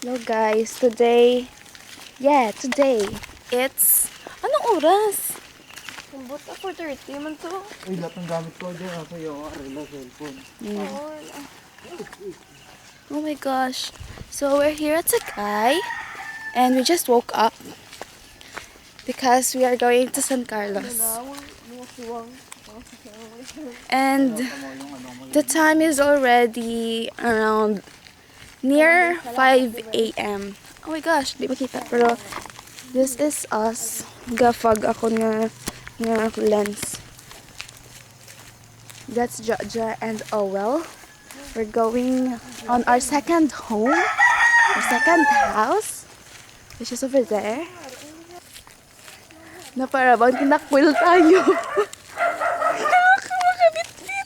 Hello guys, today it's anong oras? Sumbot ka 4:30 man to. Uy, lahat ng gamit ko dyan. Ako yung arila, cellphone. Oh my gosh. So we're here at Sagay and we just woke up because we are going to San Carlos. And the time is already around near 5 a.m. Oh my gosh, di makita. Pero this is us. Gafag ako nga lens. That's Jaja and Owel. We're going on our second home, our second house, which is over there. Na para bang tinakwil tayo. Makabit-bit.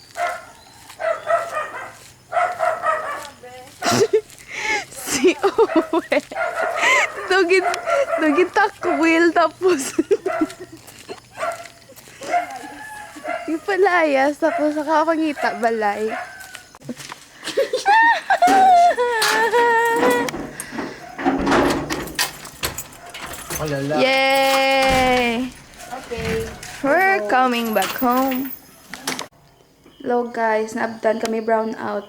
Si Owe. Dugin takwil tapos yung palayas tapos nakapangita balay. Malala. Yay! Okay. We're coming back home. Hello guys, naabdan kami brown out.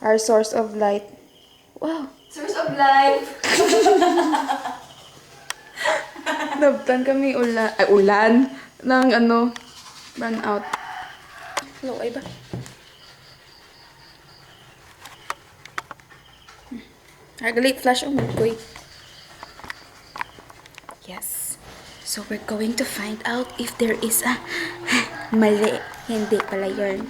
Our source of light. Wow! Source of life. Naabdan kami ulan ng brown out. Hello, ay ba? Regulate flash on koy. Yes. So we're going to find out if there is a mali. Hindi pala yun.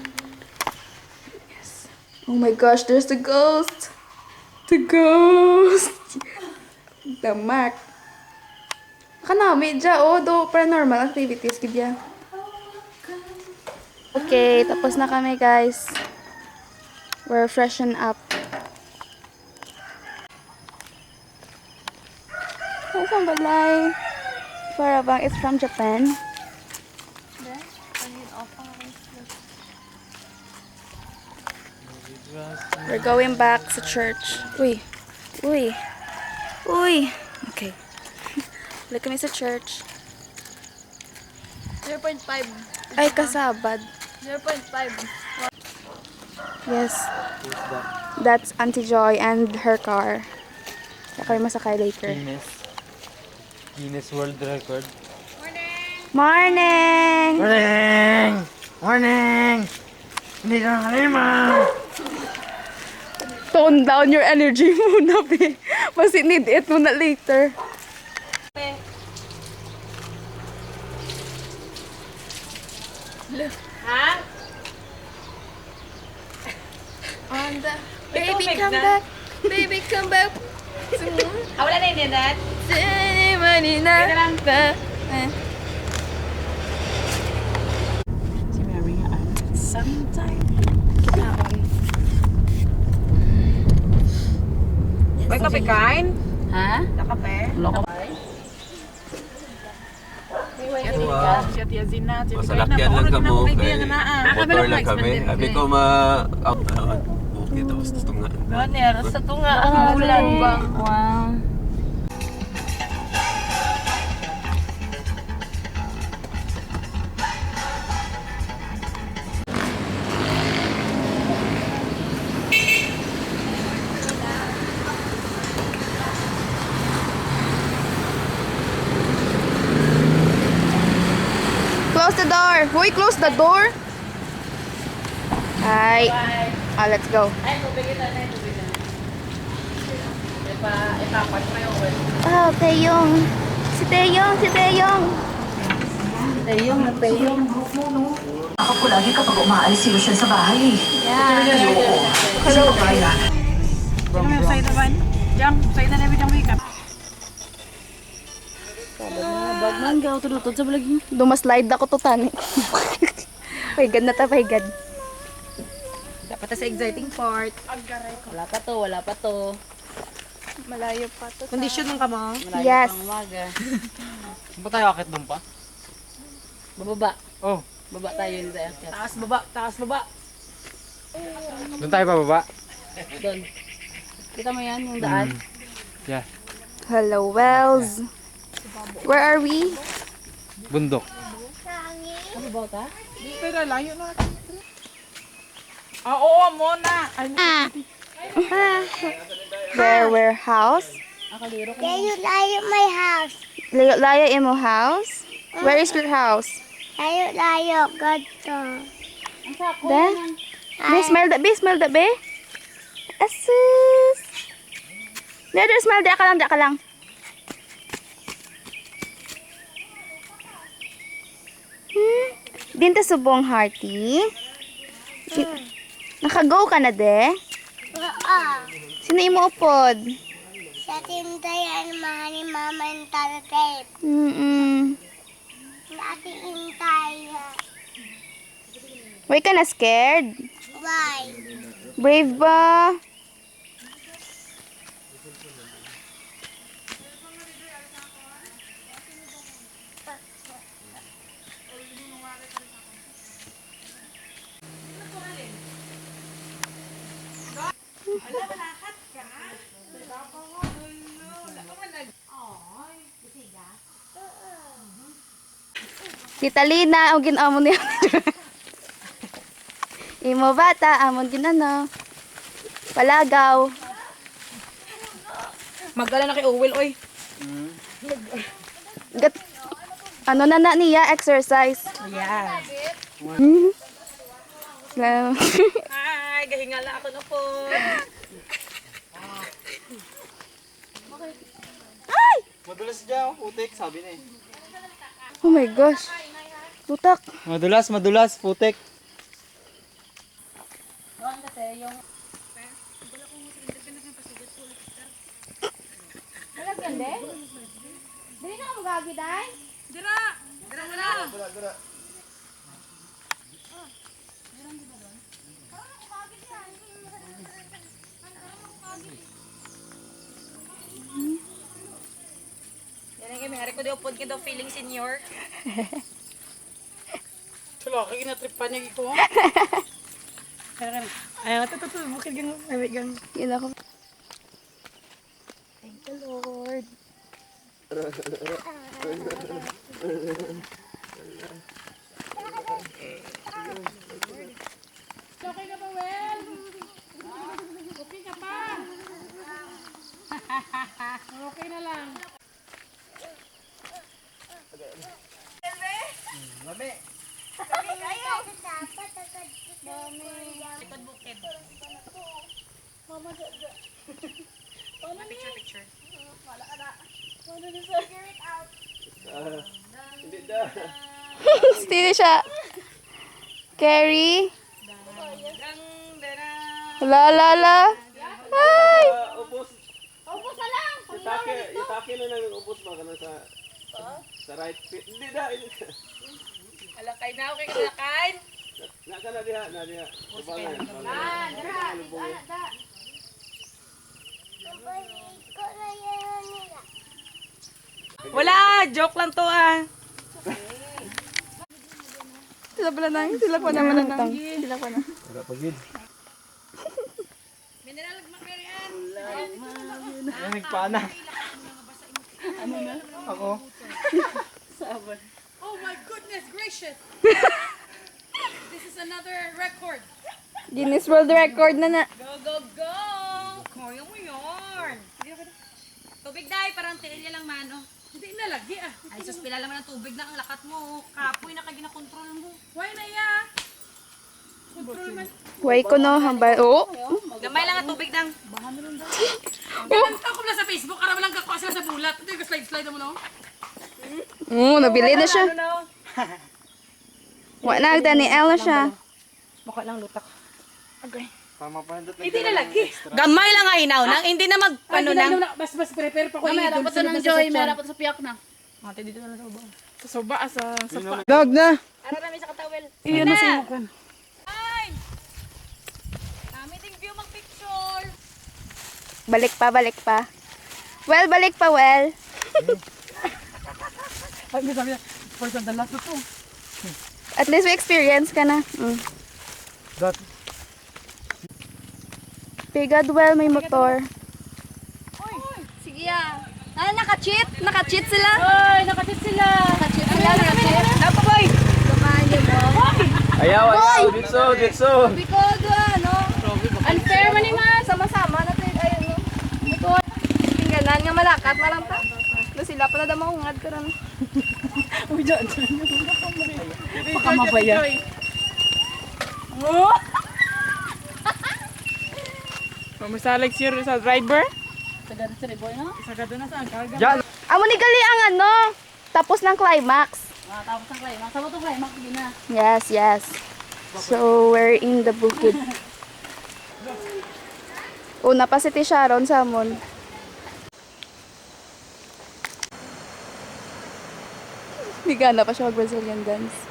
Yes. Oh my gosh, there's the ghost. The ghost. The mark. Kanami dya, do paranormal activities gidya. Okay, tapos na kami guys. We're freshen up. Here's ang balay. Para bang it's from Japan. We're going back sa church. Uy. Okay. Balik kami sa church. 0.5. Ay, kasabad. 0.5. Yes. That's Auntie Joy and her car. Ako yung masakay later. Guinness World Record. Morning! Morning! Hindi ka nakalimaw! Tone down your energy muna, be. Mas need it muna later. Ha? On the baby come back. Baby come back. Wala na yun yan. Si Mary nga. Sometime. May kape kain? Ha? Nakape? Wala ka. Si Ate Yazina. Masalakyan lang ka mo kay motor lang kami. Sabi ko out naman. Okay, tapos gusto nga. Ganyan, sa tunga ang ulan ba? Wow. Close the door. Hoy, close the door. Hi. Let's go. Ay, tubig na. Ipapat mo yung ulan. Wow, Taeyong. Si Taeyong. Ako po lagi kapag umaalis si Lucian sa bahay. Yeah. Hello, Kaya. Sino may usay naman? Jam, usay na namin yung makeup. Bagman ka, tututod sa balagi. Dumaslide ako to, tani. Pahigad na ta, pahigad. Dapat sa exciting part. Wala pa to. Malayo pa to. Condition ng kamo. Yes. Ba tayo akit doon pa? Bababa. Oh, Baba tayo dito. Taas baba. doon tayo pababa. Doon. Kita mo yan, yung daan. Yeah. Hello, Wells. Where are we? Bundok. Ano ba ta? Pero layo na. Oo, muna. Where house? Layo my house. Layo imo house? Where is your house? Layo, ganito. There? Be, smell that, be? Asus! There, smell, di ka lang. Dinta subong hearty. Naka-go ka na, de? Oo. Sino imo upod? Sa tindayan, mahal ni mama yung tape. Dati intay. Why ka na scared? Why? Brave ba? Tita Lina, ang ginamon niya. Imo bata, amon ginano. Palagaw. Magdala na kay Owel, oy. Gat, ano na niya, exercise. Yeah. Hello. Ay, gahingala ako na po. Madulas dyan, putik, sabi na eh. Oh my gosh. Tutak. Madulas, putik. Dili na ka magagi, day? Dira na. Yan ang may hari ko di upod ka daw feeling senior. Tulo, kaya ginatripan niya ko. Ay, ito, bukid gang, ay, gang. Yun ako. Thank you, Lord. Okay ka ba, Well? Okay ka pa? Okay na lang. Likod bukid. Picture. Still siya. Carrie. La. Hi! Itake na lang yung ubos ba ka na sa right fit. Hindi na. Alakay na, okay ka alakay? Naka na diha. Sabangan. Wala, joke lang to ah. Sila pala nang. Sila pa naman nang. Sila pa na. Wala pagid. Mineral makarian. Ay, nagpana. Ano na? Ako. Oh my goodness gracious. This is another record. Guinness World Record na. Go! Kaya mo yun. Tubig dahil, parang tiilya lang mano. Hindi na lagi ah. Ay, sus, pila lang ng tubig na ang lakat mo. Kapoy na kagi na control mo. Why na ya? Control man. Huwag ko no, hambal. Oh! Gamay lang ang tubig nang. Gananta ko lang sa Facebook, araw lang kakuha sila sa bulat. Ito yung slide mo no? Nabili na siya. Wala na, Daniel na siya. Mukha lang lutak. Tama pa na. Hindi na lagi. Gamay lang ay hinaw nang. Hindi na mag, ano nang. Mas prepare pa ko. May dapat to ng Joy, may dapat sa piyak na. Ate, dito na lang sa baba. Sa soba, sa sopa. Dog na. Ara namin sa katawel. Iyan na sa mukha. Ay! Dami ding view mag picture. Balik pa. Well, balik pa, well. Ay, may sabi niya, first and the last na to. At least we experience ka na. Dot. Pigad well, may motor. Yeah. Ah, naka-cheat? Naka-cheat sila? Oy, nakatit sila. Naka-cheat sila, naka-cheat. Dapat boy. Kumain mo. Ayaw, Ditso, ditso. Because, ano, Unfair man ni man. sama-sama natin, ayun, no. Ito, tinggalan nga malakat na lang ta. No, sila pala daw maungad ka rin. Uy, dyan. Baka mabaya. Oh. Masalag siya sa driver. Sagad sa boy no? Sagad na sa karga. Yan. Amo ni gali ang ano, tapos ng climax. Tapos ang climax. Sa to climax gina. Yes, yes. So, we're in the bukid. Una pa si T. Sharon sa amon. Bigana pa siya mag-Brazilian dance.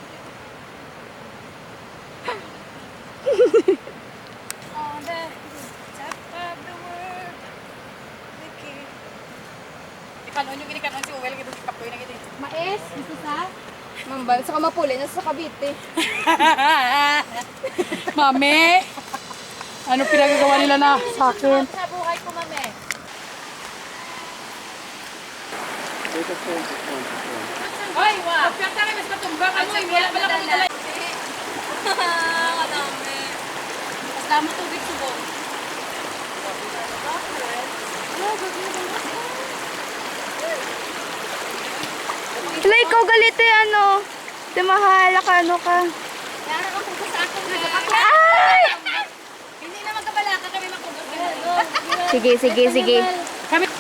Kanon yung ginikanon si Uwel gitu kapoy na gitu. Mais, gusto sa? Mambal, sa kamapuli na sa Cavite. Mami. Ano pinagagawa nila na sa akin? Sa buhay ko, mame. Hoy, wa. Pagka kami mas patumba kasi wala pala ko dala. Kadami. Mas damo tubig subong. Lay, ikaw galit eh, ano. Di mahala ka, ano ka. Yara ka kung sa ako na. Ay! Hindi na magkabalaka kami makugot. Sige, sige, sige. Kami.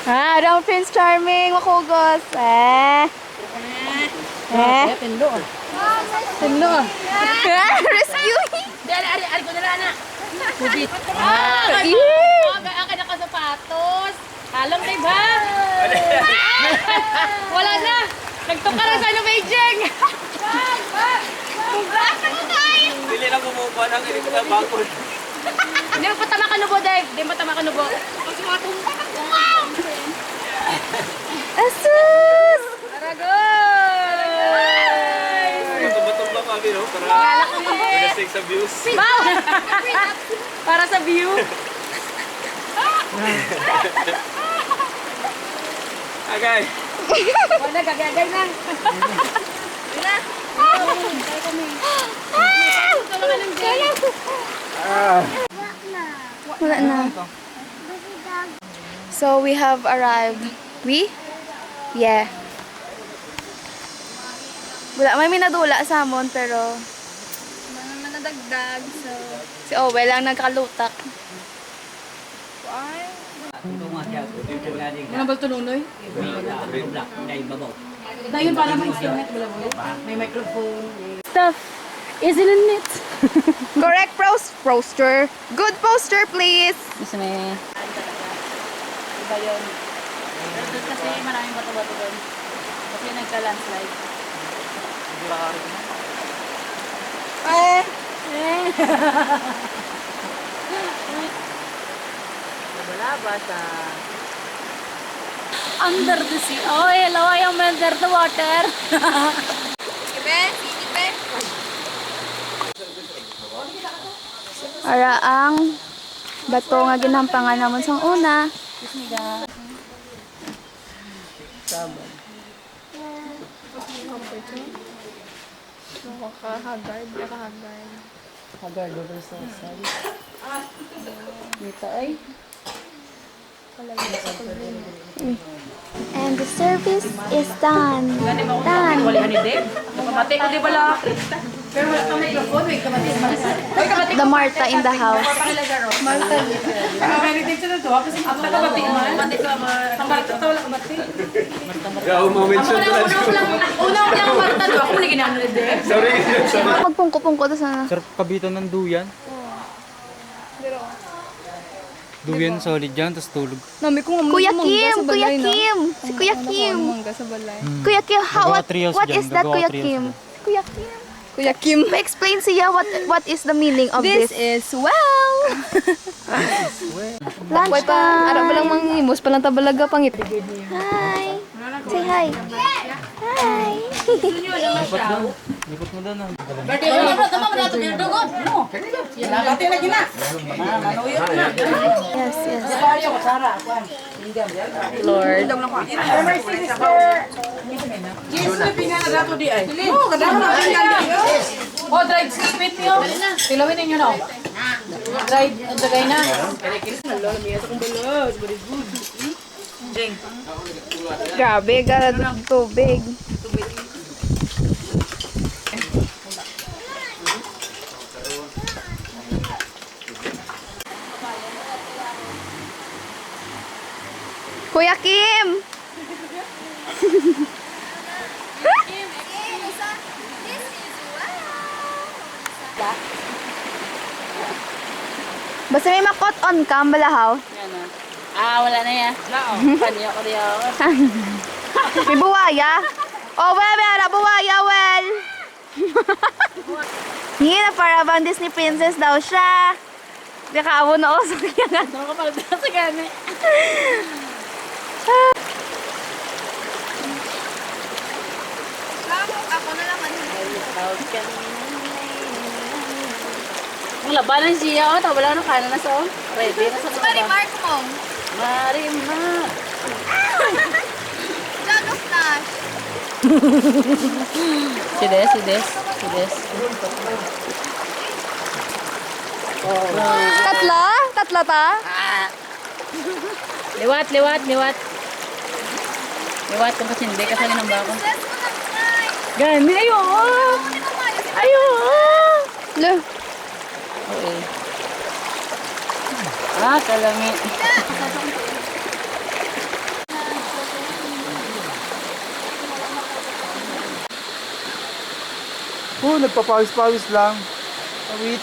Around Prince Charming, makugos. Tendo. Tendo. Rescue me. Ari ko na lang na. Kubit. Ang ka sapatos. Halong na ba? Wala na. Nagtuka na sa ano, Beijing. Dili lang bumuba ng hindi ko na bakod. Hindi mo patama ka nubo, Dave. Hindi mo patama ka nubo. Asus! Tumba-tumba kami, no? Para pinasig sa views. Para sa view. Agay. Wala, gagagay na. Wala na. So we have arrived. We? Yeah. Wala may minadula sa amon pero manadagdag so si Owe lang nagkalutak. Ano ba tununoy? Dayon para ma-instrument may microphone. Stuff isn't in it. Correct poster. Good poster please. Gusto may... Iba yun. Pero doon kasi maraming bato-bato doon. Kasi nagka-landslide. Under the sea. Oh, hello, I am under the water. Ara ang bato nga ginampangan namon sang una. Haggard over sa side. Dito ay. And the service is done. Done. Wala ni Dave. Nakamati ko di bala. Pero wala ka microphone, wait kamati. Oy kamati. The Marta in the house. Marta. Meron sa to, kasi ako kamati man. Kamati ka ma. Marta to wala kamati. Gao ma-mention ko lang. Una ko lang Marta do. Ako muli ginano ni Dave. Sorry. Magpungko-pungko to sana. Sarap kabitan ng duyan. Duyan solid dyan, tapos tulog. Kuya Kim, Kuya Kim. Si Kuya Kim. Kuya Kim, what is that Kuya Kim? Kuya Kim. Kuya Kim. Pa-explain siya what is the meaning of this. This is well. Lunch time. Ara ba lang mangimos palang tabalaga pangit. Hi. Say hi. Hi. Yes, yes. Lord. Oh, dried sweet niyo. Pilawin ninyo na. Dried, ang tagay na. Grabe, gara tubig. Kuya Kim! Basta may makot on cam, balahaw. Wala na yan. Panyo ko diyo. May buwaya. Oh, well, may buwaya, well. Hindi na para bang Disney princess daw siya. Di ka abo na oso kaya nga. Ano ka pala sa gani? Ako na lang. Ang labanan siya, oh. Wala na kanan na sa, oh. Ready na sa mga. Marimar mo. Marimar. Jagos na. Si Des. Tatla? Tatla ta? Liwat. Liwat kung kasi hindi kasi ng bako. Gani, ayo. Ayo. Lo. Okay. Kalami. Nagpapawis-pawis lang. Wait.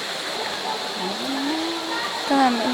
Kami.